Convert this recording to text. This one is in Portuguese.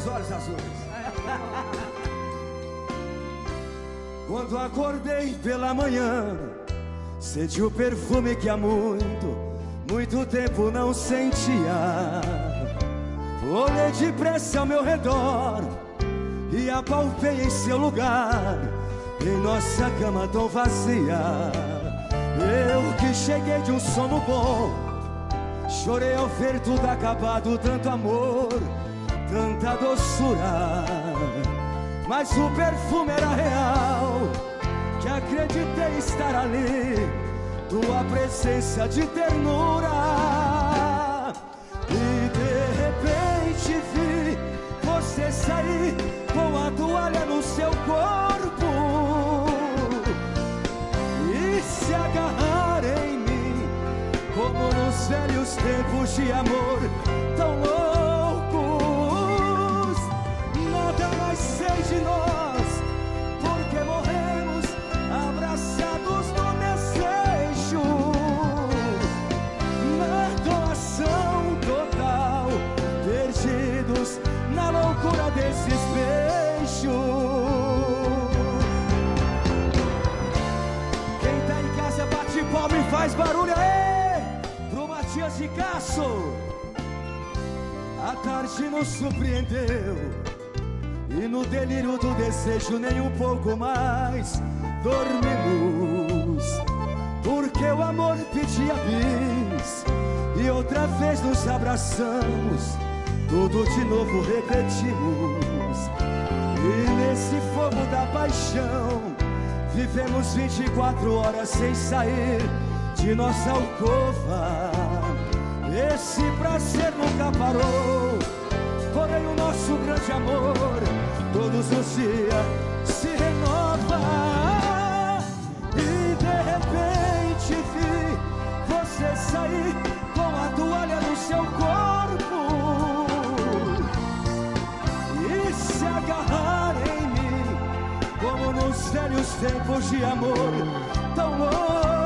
os olhos azuis. Quando acordei pela manhã, senti o perfume que há muito tempo não sentia. Olhei depressa ao meu redor e apalpei em seu lugar, em nossa cama tão vazia. Eu que cheguei de um sono bom, chorei ao ver tudo acabado, tanto amor, tanta doçura. Mas o perfume era real, que acreditei estar ali, tua presença de ternura. E de repente vi você sair com a toalha no seu corpo e se agarrar em mim, como nos velhos tempos de amor tão loucos. Nada mais sei de nós, porque morremos abraçados no desejo, na doação total, perdidos na loucura desses beijos. Quem tá em casa bate palma e faz barulho aí pro Matias de Casso. A tarde nos surpreendeu e no delírio do desejo nem um pouco mais dormimos, porque o amor pedia bis e outra vez nos abraçamos, tudo de novo repetimos. E nesse fogo da paixão vivemos 24 horas sem sair de nossa alcova. Esse prazer nunca parou, porém o nosso grande amor todos os dias se renova. E de repente vi você sair com a toalha no seu corpo e se agarrar em mim, como nos velhos tempos de amor tão louco.